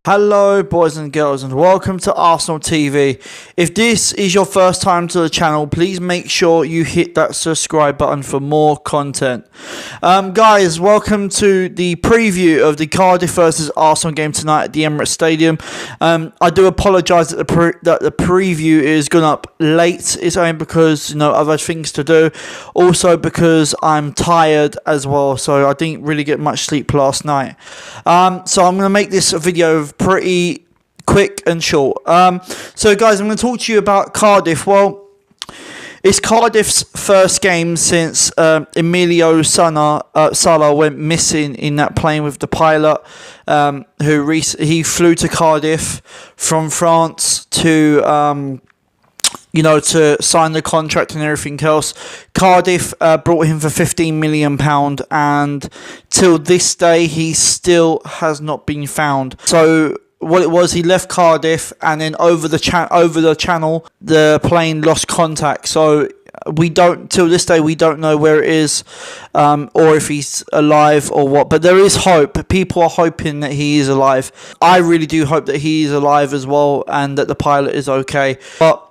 Hello boys and girls, and welcome to Arsenal TV. If this is your first time to the channel, please make sure you hit that subscribe button for more content. Guys, welcome to the preview of the Cardiff versus Arsenal game tonight at the Emirates Stadium. I do apologise that the preview is gone up late. It's only because I've had things to do. Also because I'm tired as well, so I didn't really get much sleep last night. So I'm going to make this a video pretty quick and short. So guys, I'm going to talk to you about Cardiff. Well, it's Cardiff's first game since Emilio Sala went missing in that plane with the pilot, he flew to Cardiff from France to to sign the contract and everything else. Cardiff brought him for £15 million, and till this day he still has not been found. So what it was, he left Cardiff, and then over the channel the plane lost contact. So till this day we don't know where it is, or if he's alive or what. But there is hope. People are hoping that he is alive. I really do hope that he is alive as well, and that the pilot is okay. But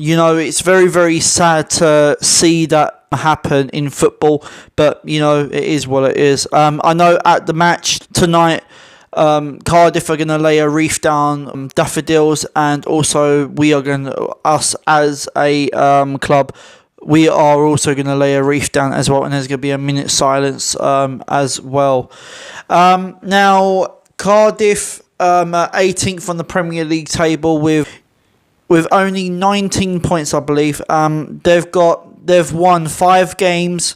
it's very, very sad to see that happen in football, but, it is what it is. I know at the match tonight, Cardiff are going to lay a wreath down daffodils, and also us as a club, we are also going to lay a wreath down as well, and there's going to be a minute's silence as well. Now, Cardiff are 18th on the Premier League table with only 19 points, I believe. They've won 5 games,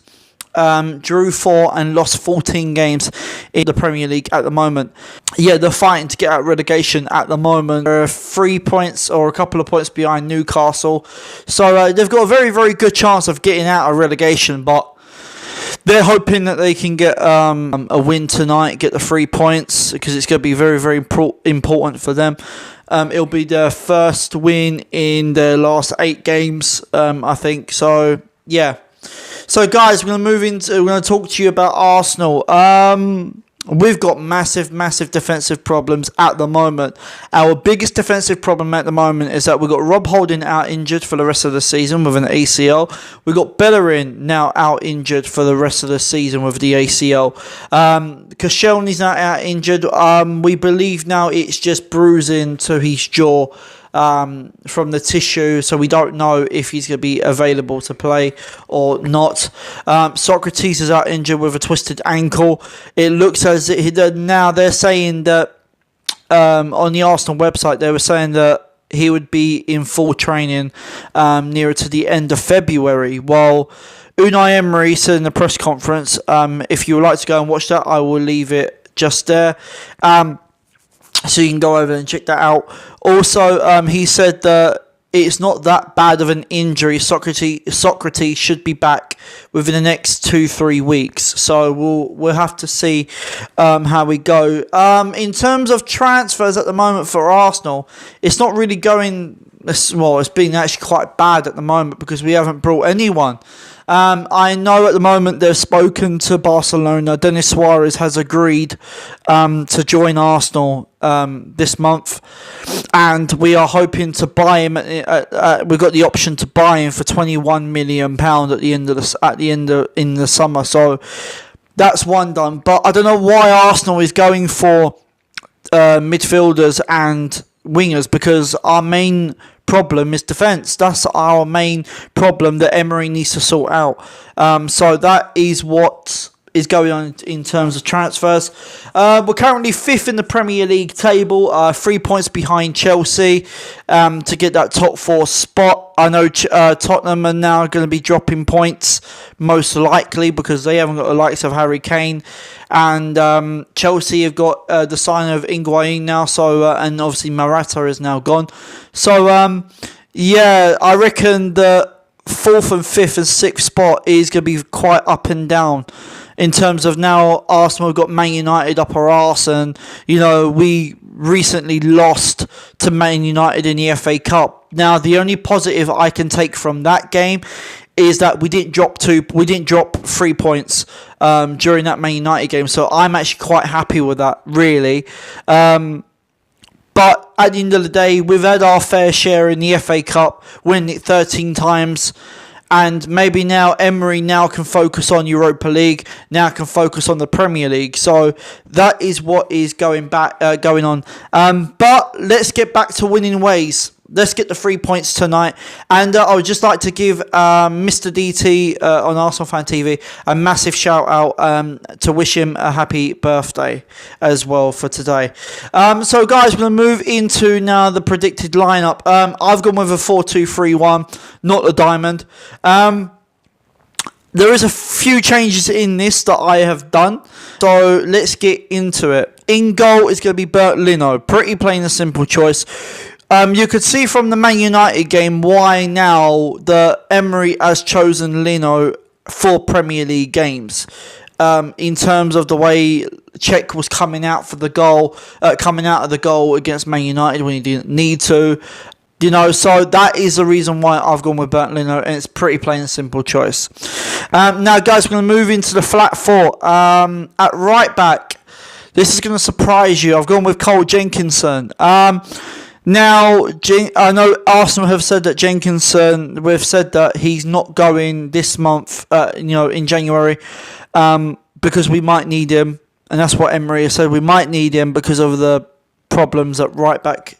drew 4 and lost 14 games in the Premier League at the moment. Yeah, they're fighting to get out of relegation at the moment. They're 3 points or a couple of points behind Newcastle. So they've got a very, very good chance of getting out of relegation, but they're hoping that they can get a win tonight, get the 3 points, because it's going to be very, very important for them. It'll be their first win in their last 8 games, I think. So, yeah. So, guys, we're going to talk to you about Arsenal. We've got massive, massive defensive problems at the moment. Our biggest defensive problem at the moment is that we've got Rob Holding out injured for the rest of the season with an ACL. We've got Bellerin now out injured for the rest of the season with the ACL. Koscielny's now out injured. We believe now it's just bruising to his jaw from the tissue, so we don't know if he's going to be available to play or not. Socrates is out injured with a twisted ankle. It looks as if now they're saying that on the Arsenal website they were saying that he would be in full training nearer to the end of February. While Unai Emery said in the press conference, if you would like to go and watch that, I will leave it just there. So you can go over and check that out. Also, he said that it's not that bad of an injury. Socrates should be back within the next 2-3 weeks. So we'll have to see how we go. In terms of transfers at the moment for Arsenal, it's not really going well. It's been actually quite bad at the moment because we haven't brought anyone. I know at the moment they've spoken to Barcelona. Denis Suarez has agreed to join Arsenal this month, and we are hoping to buy him. We've got the option to buy him for £21 million in the summer. So that's one done. But I don't know why Arsenal is going for midfielders and wingers, because our main problem is defence. That's our main problem that Emery needs to sort out. So that is what is going on in terms of transfers. We're currently 5th in the Premier League table, 3 points behind Chelsea to get that top 4 spot. I know Tottenham are now going to be dropping points, most likely, because they haven't got the likes of Harry Kane. And Chelsea have got the sign of Higuain now, so and obviously Morata is now gone. So, yeah, I reckon the 4th and 5th and 6th spot is going to be quite up and down. In terms of now, Arsenal have got Man United up our arse, and we recently lost to Man United in the FA Cup. Now, the only positive I can take from that game is that we didn't drop 3 points during that Man United game. So I'm actually quite happy with that, really. But at the end of the day, we've had our fair share in the FA Cup, winning it 13 times. And maybe now Emery now can focus on Europa League, now can focus on the Premier League. So that is what is going on. But let's get back to winning ways. Let's get the 3 points tonight. And I would just like to give Mr. DT on Arsenal Fan TV a massive shout out to wish him a happy birthday as well for today. So guys, we're going to move into now the predicted lineup. I've gone with a 4-2-3-1, not the diamond. There is a few changes in this that I have done. So let's get into it. In goal is going to be Bernd Leno. Pretty plain and simple choice. You could see from the Man United game why now the Emery has chosen Leno for Premier League games. In terms of the way Czech was coming out of the goal against Man United when he didn't need to. You know, so that is the reason why I've gone with Bernd Leno, and it's pretty plain and simple choice. Now, guys, we're going to move into the flat four. At right back, this is going to surprise you. I've gone with Cole Jenkinson. Now, I know Arsenal have said that Jenkinson, we've said that he's not going this month, in January, because we might need him. And that's what Emery has said. We might need him because of the problems at right back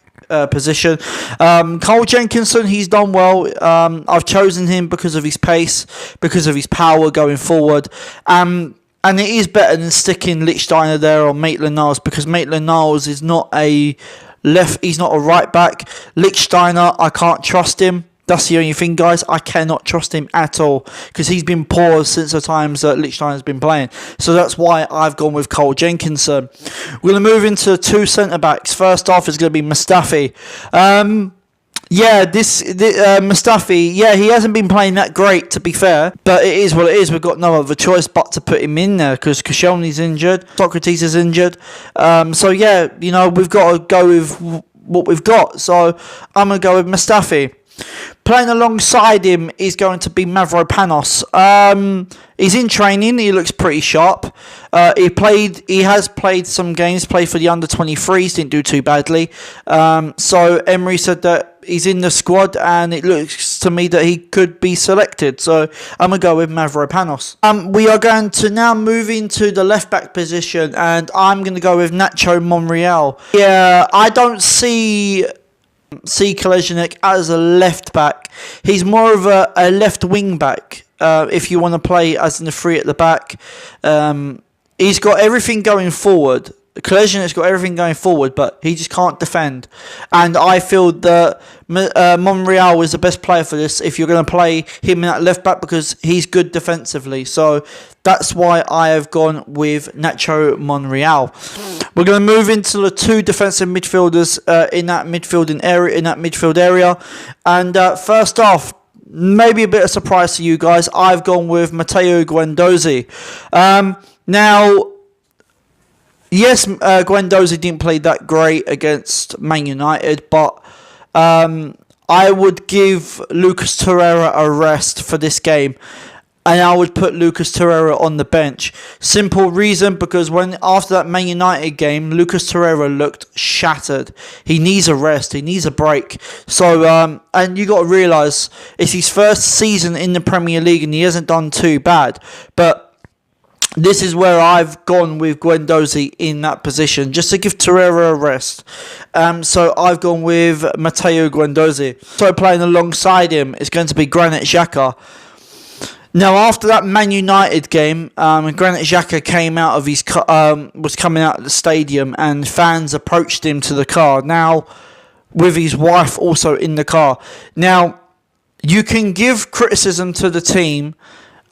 position. Cole Jenkinson, he's done well. I've chosen him because of his pace, because of his power going forward. And it is better than sticking Lichtsteiner there or Maitland-Niles, because Maitland-Niles is not he's not a right back. Lichtsteiner, I can't trust him. That's the only thing, guys. I cannot trust him at all because he's been poor since the times that Lichtsteiner's been playing. So that's why I've gone with Cole Jenkinson. We're going to move into two centre-backs. First off is going to be Mustafi. Mustafi, he hasn't been playing that great, to be fair, but it is what it is. We've got no other choice but to put him in there because Koscielny's injured, Socrates is injured. We've got to go with what we've got. So I'm going to go with Mustafi. Playing alongside him is going to be Mavropanos. He's in training. He looks pretty sharp. He has played some games. Played for the under-23s. Didn't do too badly. So Emery said that he's in the squad, and it looks to me that he could be selected. So I'm gonna go with Mavropanos. We are going to now move into the left back position, and I'm gonna go with Nacho Monreal. Yeah, I don't see Koležník as a left back. He's more of a left wing back. If you want to play as in the three at the back, he's got everything going forward. Koležník's got everything going forward, but he just can't defend. And I feel that Monreal is the best player for this if you're going to play him in that left back because he's good defensively. So that's why I have gone with Nacho Monreal. We're going to move into the two defensive midfielders in that midfield area. And first off, maybe a bit of surprise to you guys, I've gone with Matteo Guendouzi. Now, yes, Guendouzi didn't play that great against Man United, but I would give Lucas Torreira a rest for this game. And I would put Lucas Torreira on the bench. Simple reason, because after that Man United game, Lucas Torreira looked shattered. He needs a rest. He needs a break. So, and you got to realise, it's his first season in the Premier League and he hasn't done too bad. But this is where I've gone with Guendouzi in that position, just to give Torreira a rest. So I've gone with Matteo Guendouzi. So playing alongside him is going to be Granit Xhaka. Now, after that Man United game, Granit Xhaka came out of was coming out of the stadium, and fans approached him to the car. Now, with his wife also in the car. Now, you can give criticism to the team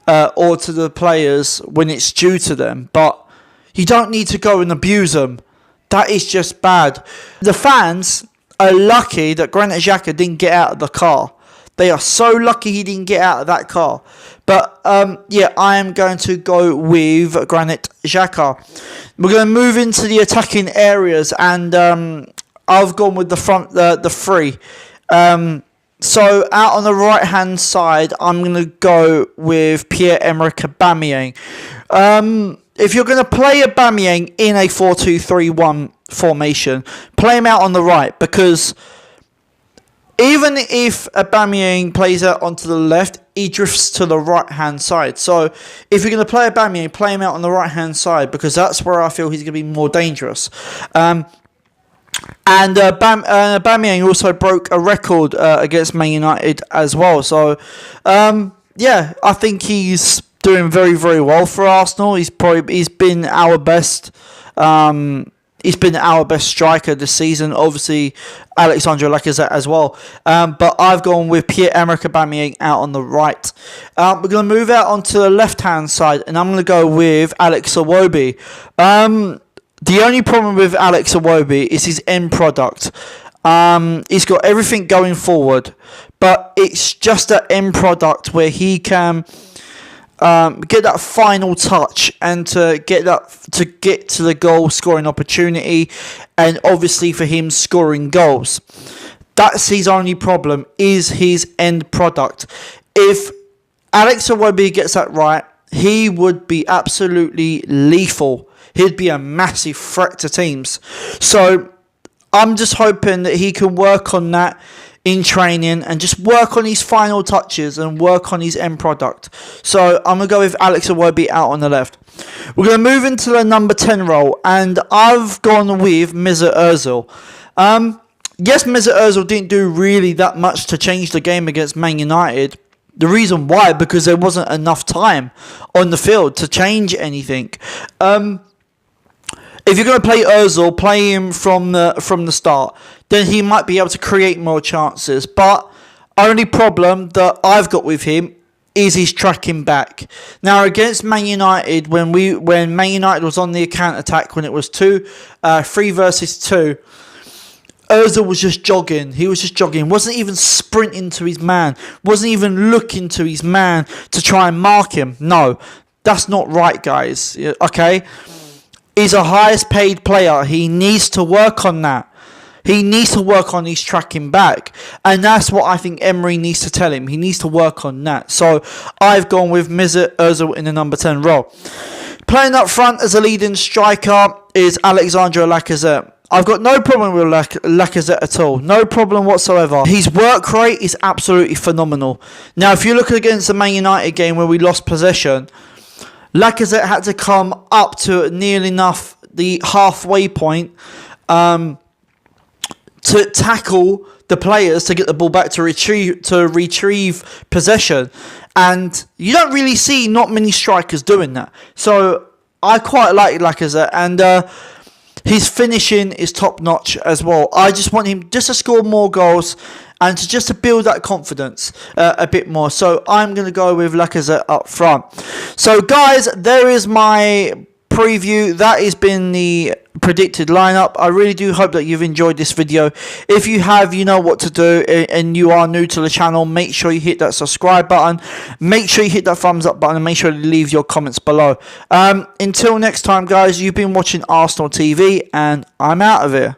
or to the players when it's due to them, but you don't need to go and abuse them. That is just bad. The fans are lucky that Granit Xhaka didn't get out of the car. They are so lucky he didn't get out of that car. But, I am going to go with Granit Xhaka. We're going to move into the attacking areas, and I've gone with the three. So, out on the right-hand side, I'm going to go with Pierre-Emerick Aubameyang. If you're going to play Aubameyang in a 4-2-3-1 formation. Play him out on the right, because even if Aubameyang plays out onto the left, he drifts to the right-hand side. So if you're going to play Aubameyang, play him out on the right-hand side, because that's where I feel he's going to be more dangerous. And Aubameyang also broke a record against Man United as well. So, yeah, I think he's doing very, very well for Arsenal. He's been our best. He's been our best striker this season. Obviously, Alexandre Lacazette as well. But I've gone with Pierre-Emerick Aubameyang out on the right. We're going to move out onto the left-hand side, and I'm going to go with Alex Iwobi. The only problem with Alex Iwobi is his end product. He's got everything going forward, but it's just that end product where he can get that final touch and to get to the goal scoring opportunity, and obviously for him scoring goals. That's his only problem, is his end product. If Alex Iwobi gets that right, he would be absolutely lethal. He'd be a massive threat to teams. So I'm just hoping that he can work on that in training and just work on his final touches and work on his end product. So I'm going to go with Alex Iwobi out on the left. We're going to move into the number 10 role, and I've gone with Mesut Ozil. Yes, Mesut Ozil didn't do really that much to change the game against Man United. The reason why, because there wasn't enough time on the field to change anything. If you're going to play Ozil, play him from the start. Then he might be able to create more chances. But only problem that I've got with him is his tracking back. Now against Man United, when Man United was on the counter attack, when it was 3 versus 2, Ozil was just jogging. He was just jogging. Wasn't even sprinting to his man. Wasn't even looking to his man to try and mark him. No, that's not right, guys. Okay. He's a highest paid player. He needs to work on that. He needs to work on his tracking back. And that's what I think Emery needs to tell him. He needs to work on that. So I've gone with Mesut Ozil in the number 10 role. Playing up front as a leading striker is Alexandre Lacazette. I've got no problem with Lacazette at all. No problem whatsoever. His work rate is absolutely phenomenal. Now, if you look against the Man United game where we lost possession, Lacazette had to come up to nearly enough the halfway point to tackle the players to get the ball back to retrieve possession. And you don't really see not many strikers doing that. So I quite like Lacazette, and his finishing is top notch as well. I just want him just to score more goals and to build that confidence a bit more. So I'm going to go with Lacazette up front. So guys, there is my preview. That has been the predicted lineup. I really do hope that you've enjoyed this video. If you have, you know what to do, and you are new to the channel, make sure you hit that subscribe button, make sure you hit that thumbs up button, and make sure you leave your comments below. Until next time, guys, you've been watching Arsenal TV, and I'm out of here.